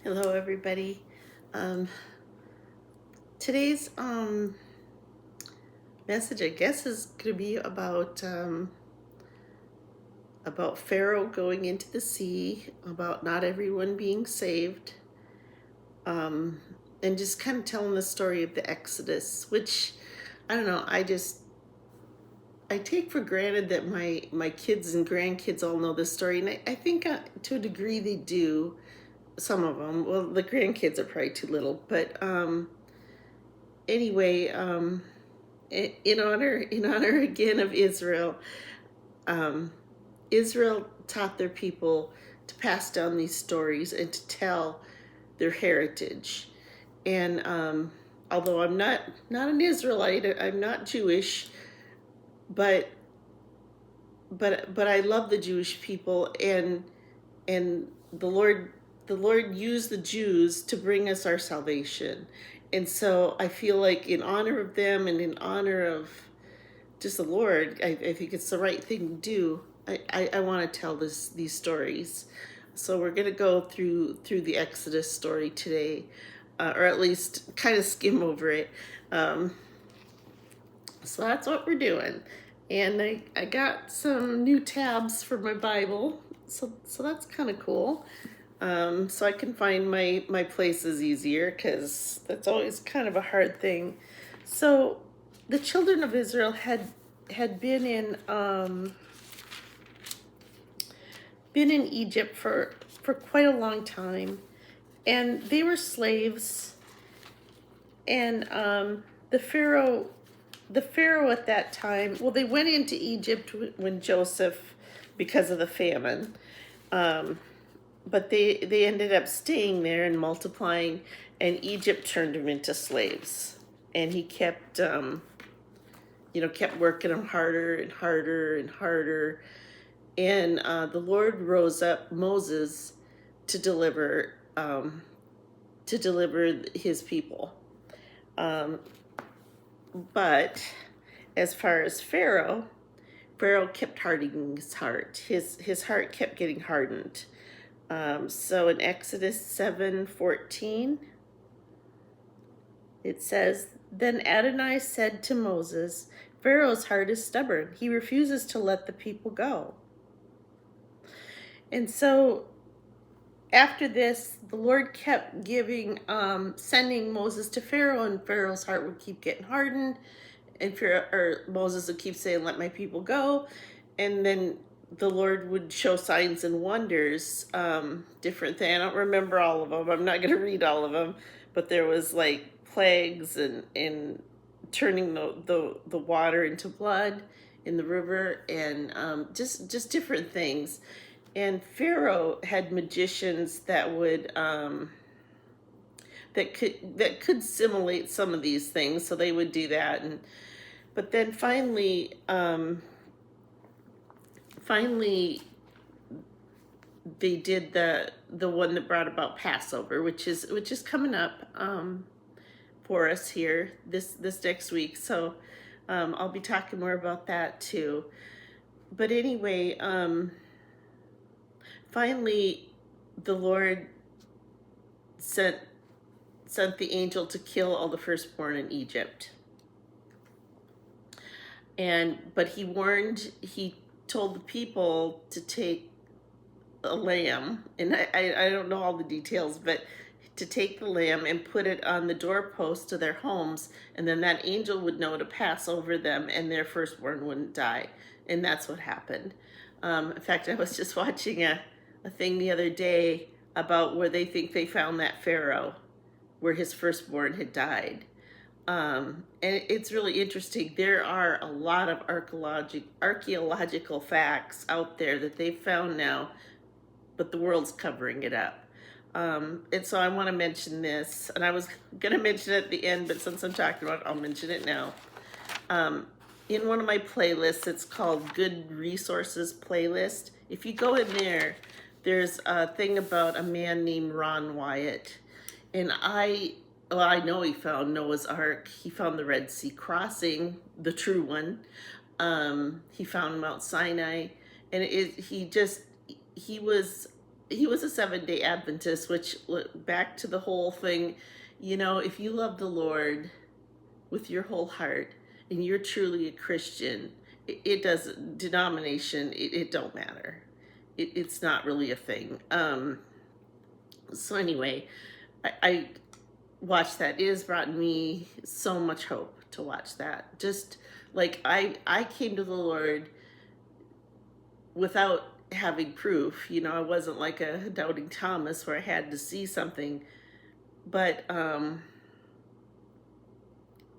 Hello, everybody. Um, today's message, I guess, is going to be about Pharaoh going into the sea, about not everyone being saved, um, and just kind of telling the story of the Exodus. Which I don't know. I take for granted that my kids and grandkids all know this story, and I think to a degree they do. Some of them. Well, the grandkids are probably too little, but anyway. In honor again of Israel, um, Israel taught their people to pass down these stories and to tell their heritage. And although I'm not an Israelite, I'm not Jewish, but but I love the Jewish people, and the Lord used the Jews to bring us our salvation. And so I feel like in honor of them and in honor of just the Lord, I think it's the right thing to do. I want to tell these stories. So we're going to go through the Exodus story today, or at least kind of skim over it. Um, so that's what we're doing. And I got some new tabs for my Bible, so that's kind of cool. So I can find my places easier, because that's always kind of a hard thing. So the children of Israel had been in Egypt for quite a long time, and they were slaves. And the Pharaoh at that time, well, they went into Egypt when Joseph, because of the famine, but they ended up staying there and multiplying, and Egypt turned them into slaves, and he kept working them harder and harder and harder. And the Lord rose up Moses to deliver his people. But as far as Pharaoh kept hardening his heart. His heart kept getting hardened. So in Exodus 7:14, it says, "Then Adonai said to Moses, Pharaoh's heart is stubborn. He refuses to let the people go." And so after this, the Lord kept sending Moses to Pharaoh, and Pharaoh's heart would keep getting hardened, and Moses would keep saying, "Let my people go," and then the Lord would show signs and wonders, different things. I don't remember all of them. I'm not going to read all of them, but there was like plagues and turning the water into blood in the river, and just different things. And Pharaoh had magicians that could simulate some of these things, so they would do that. But then finally they did the one that brought about Passover, which is coming up for us here this next week. So I'll be talking more about that too. But anyway, finally the Lord sent the angel to kill all the firstborn in Egypt. But he told the people to take a lamb, and I don't know all the details, but to take the lamb and put it on the doorpost of their homes, and then that angel would know to pass over them, and their firstborn wouldn't die. And that's what happened. In fact, I was just watching a thing the other day about where they think they found that Pharaoh, where his firstborn had died. And it's really interesting. There are a lot of archaeological facts out there that they've found now, but the world's covering it up. And so I want to mention this, and I was going to mention it at the end, but since I'm talking about it, I'll mention it now. In one of my playlists, it's called Good Resources Playlist. If you go in there, there's a thing about a man named Wyatt. And I know he found Noah's Ark. He found the Red Sea crossing, the true one. He found Mount Sinai. And he was he was a 7-day Adventist, which back to the whole thing, if you love the Lord with your whole heart and you're truly a Christian, it doesn't, denomination, it don't matter. It's not really a thing. So anyway, I watched that. It has brought me so much hope to watch that. Just like I came to the Lord without having proof. I wasn't like a doubting Thomas where I had to see something, but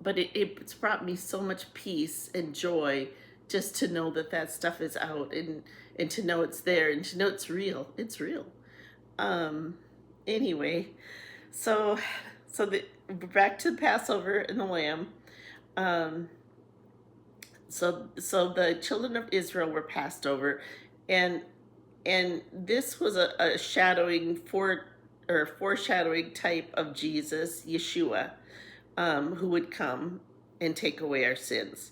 it's brought me so much peace and joy just to know that stuff is out, and to know it's there, and to know it's real. It's real. Anyway, so back to the Passover and the lamb. So the children of Israel were passed over, and this was a foreshadowing type of Jesus, Yeshua, who would come and take away our sins.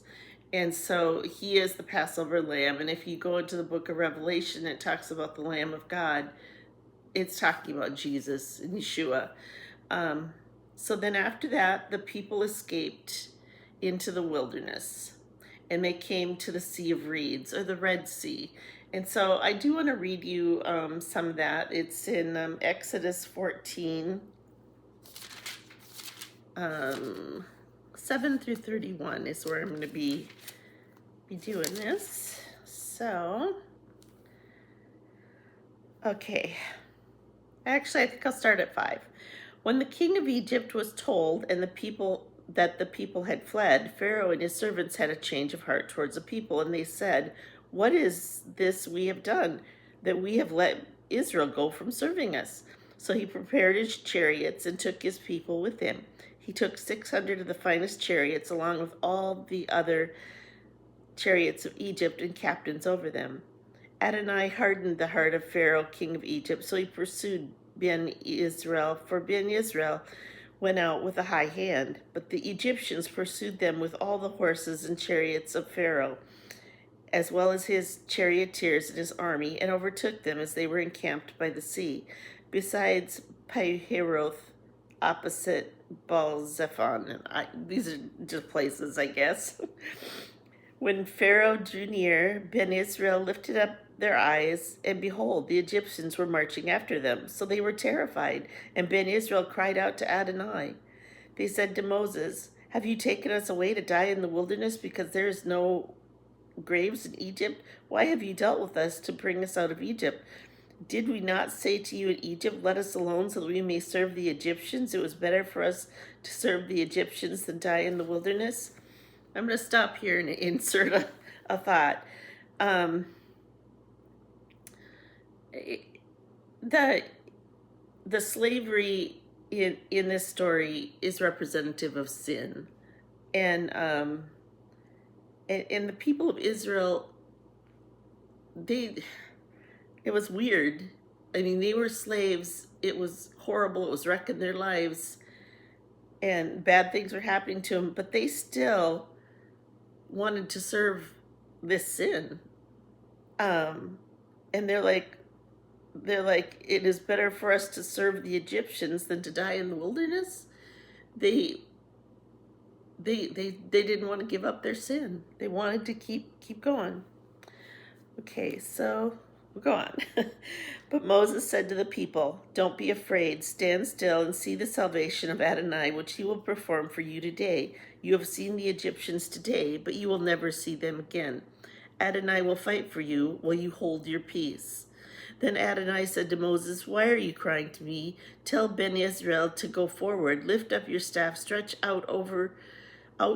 And so he is the Passover lamb. And if you go into the book of Revelation, it talks about the Lamb of God. It's talking about Jesus and Yeshua. So then after that, the people escaped into the wilderness, and they came to the Sea of Reeds, or the Red Sea. And so I do want to read you some of that. It's in Exodus 14, 7 through 31 is where I'm going to be doing this. So, okay. Actually, I think I'll start at 5. When the king of Egypt was told that the people had fled, Pharaoh and his servants had a change of heart towards the people, and they said, "What is this we have done, that we have let Israel go from serving us?" So he prepared his chariots and took his people with him. He took 600 of the finest chariots, along with all the other chariots of Egypt and captains over them. Adonai hardened the heart of Pharaoh, king of Egypt, so he pursued Ben Israel, for Ben Israel went out with a high hand. But the Egyptians pursued them with all the horses and chariots of Pharaoh, as well as his charioteers and his army, and overtook them as they were encamped by the sea, besides Pihahiroth, opposite Baal-zephon. These are just places, I guess. When Pharaoh drew near, Ben Israel lifted up their eyes, and behold, the Egyptians were marching after them. So they were terrified, and Ben Israel cried out to Adonai. They said to Moses, "Have you taken us away to die in the wilderness because there is no graves in Egypt? Why have you dealt with us to bring us out of Egypt? Did we not say to you in Egypt, 'Let us alone so that we may serve the Egyptians'? It was better for us to serve the Egyptians than die in the wilderness." I'm going to stop here and insert a thought. The slavery in this story is representative of sin, and the people of Israel, it was weird. I mean, they were slaves. It was horrible. It was wrecking their lives, and bad things were happening to them. But they still wanted to serve this sin, and they're like, it is better for us to serve the Egyptians than to die in the wilderness. They didn't want to give up their sin. They wanted to keep going. Okay, so we'll go on. But Moses said to the people, "Don't be afraid. Stand still and see the salvation of Adonai, which he will perform for you today. You have seen the Egyptians today, but you will never see them again. Adonai will fight for you while you hold your peace." Then Adonai said to Moses, "Why are you crying to me? Tell Ben Israel to go forward. Lift up your staff, stretch out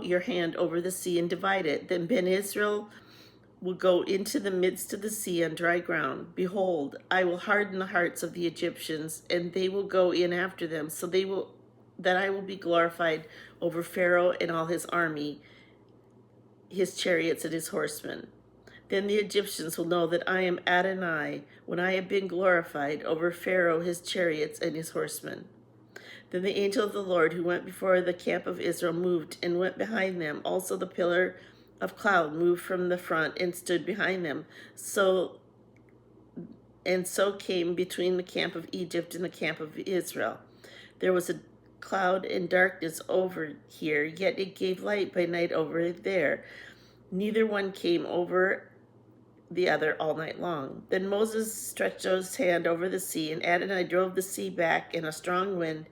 your hand over the sea and divide it. Then Ben Israel will go into the midst of the sea on dry ground. Behold, I will harden the hearts of the Egyptians, and they will go in after them, so that I will be glorified over Pharaoh and all his army, his chariots and his horsemen. Then the Egyptians will know that I am Adonai, when I have been glorified over Pharaoh, his chariots, and his horsemen." Then the angel of the Lord, who went before the camp of Israel, moved and went behind them. Also the pillar of cloud moved from the front and stood behind them, so and so came between the camp of Egypt and the camp of Israel. There was a cloud and darkness over here, yet it gave light by night over there. Neither one came over the other all night long. Then Moses stretched out his hand over the sea, and Adonai drove the sea back in a strong wind,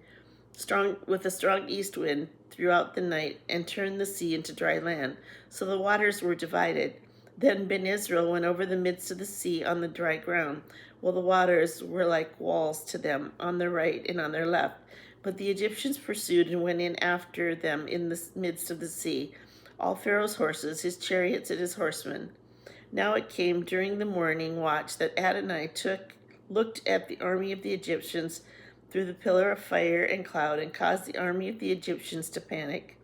with a strong east wind throughout the night, and turned the sea into dry land. So the waters were divided. Then Ben Israel went over the midst of the sea on the dry ground, while the waters were like walls to them on their right and on their left. But the Egyptians pursued and went in after them in the midst of the sea, all Pharaoh's horses, his chariots, and his horsemen. Now it came during the morning watch that Adonai looked at the army of the Egyptians through the pillar of fire and cloud, and caused the army of the Egyptians to panic.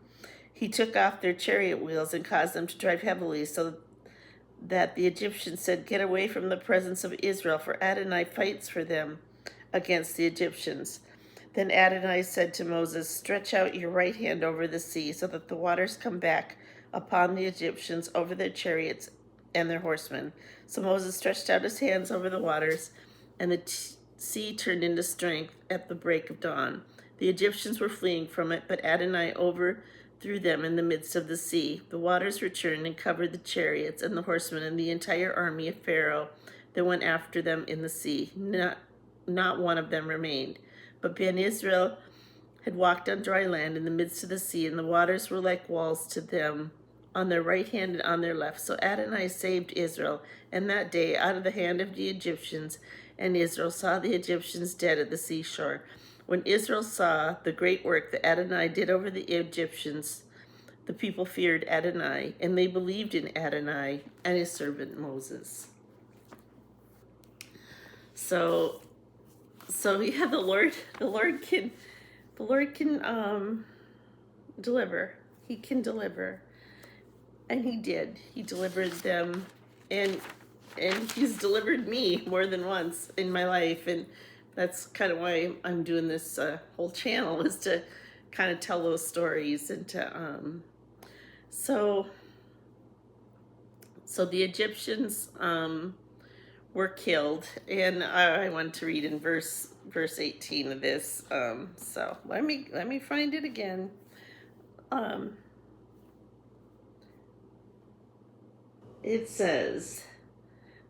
He took off their chariot wheels and caused them to drive heavily, so that the Egyptians said, "Get away from the presence of Israel, for Adonai fights for them against the Egyptians." Then Adonai said to Moses, "Stretch out your right hand over the sea, so that the waters come back upon the Egyptians over their chariots and their horsemen." So Moses stretched out his hands over the waters, and the sea turned into strength at the break of dawn. The Egyptians were fleeing from it, but Adonai overthrew them in the midst of the sea. The waters returned and covered the chariots and the horsemen and the entire army of Pharaoh that went after them in the sea. Not one of them remained. But Ben Israel had walked on dry land in the midst of the sea, and the waters were like walls to them on their right hand and on their left. So Adonai saved Israel, and that day out of the hand of the Egyptians, and Israel saw the Egyptians dead at the seashore. When Israel saw the great work that Adonai did over the Egyptians, the people feared Adonai, and they believed in Adonai and his servant Moses. So yeah, the Lord can deliver. He can deliver. And he did. He delivered them, and he's delivered me more than once in my life, and that's kind of why I'm doing this whole channel, is to kind of tell those stories, and to so the Egyptians were killed, and I want to read in verse 18 of this. So let me find it again. It says,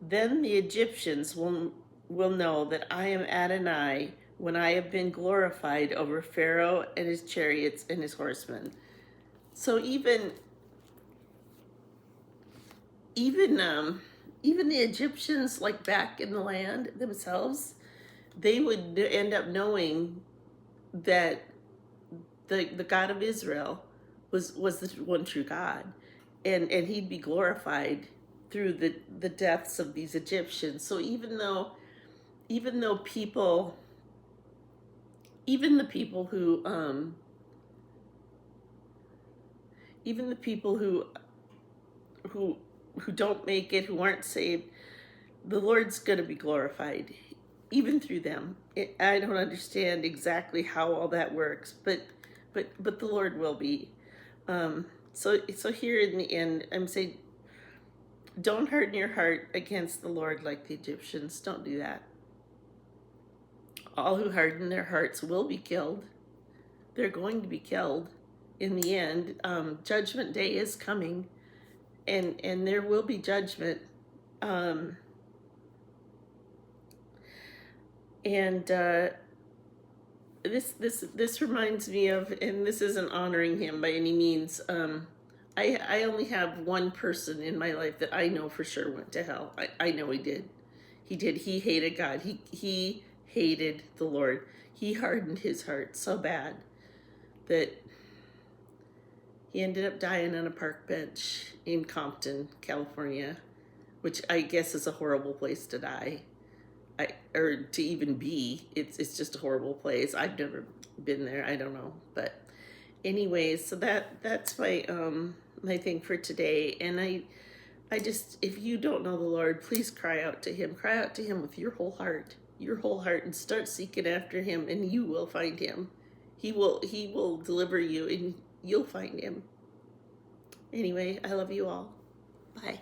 "Then the Egyptians will know that I am Adonai when I have been glorified over Pharaoh and his chariots and his horsemen." So even the Egyptians, like back in the land themselves, they would end up knowing that the God of Israel was the one true God, and he'd be glorified through the deaths of these Egyptians. So even the people who don't make it, who aren't saved, the Lord's going to be glorified even through them. I don't understand exactly how all that works, but the Lord will be. So here in the end, I'm saying, don't harden your heart against the Lord like the Egyptians. Don't do that. All who harden their hearts will be killed. They're going to be killed in the end. Judgment day is coming, and there will be judgment. This reminds me of, and this isn't honoring him by any means. I only have one person in my life that I know for sure went to hell. I know he did. He did. He hated God. He hated the Lord. He hardened his heart so bad that he ended up dying on a park bench in Compton, California, which I guess is a horrible place to die. Or to even be. It's just a horrible place. I've never been there. I don't know. But anyways, so that's my my thing for today. And I just, if you don't know the Lord, please cry out to him. Cry out to him with your whole heart, and start seeking after him, and you will find him. He will deliver you, and you'll find him. Anyway, I love you all. Bye.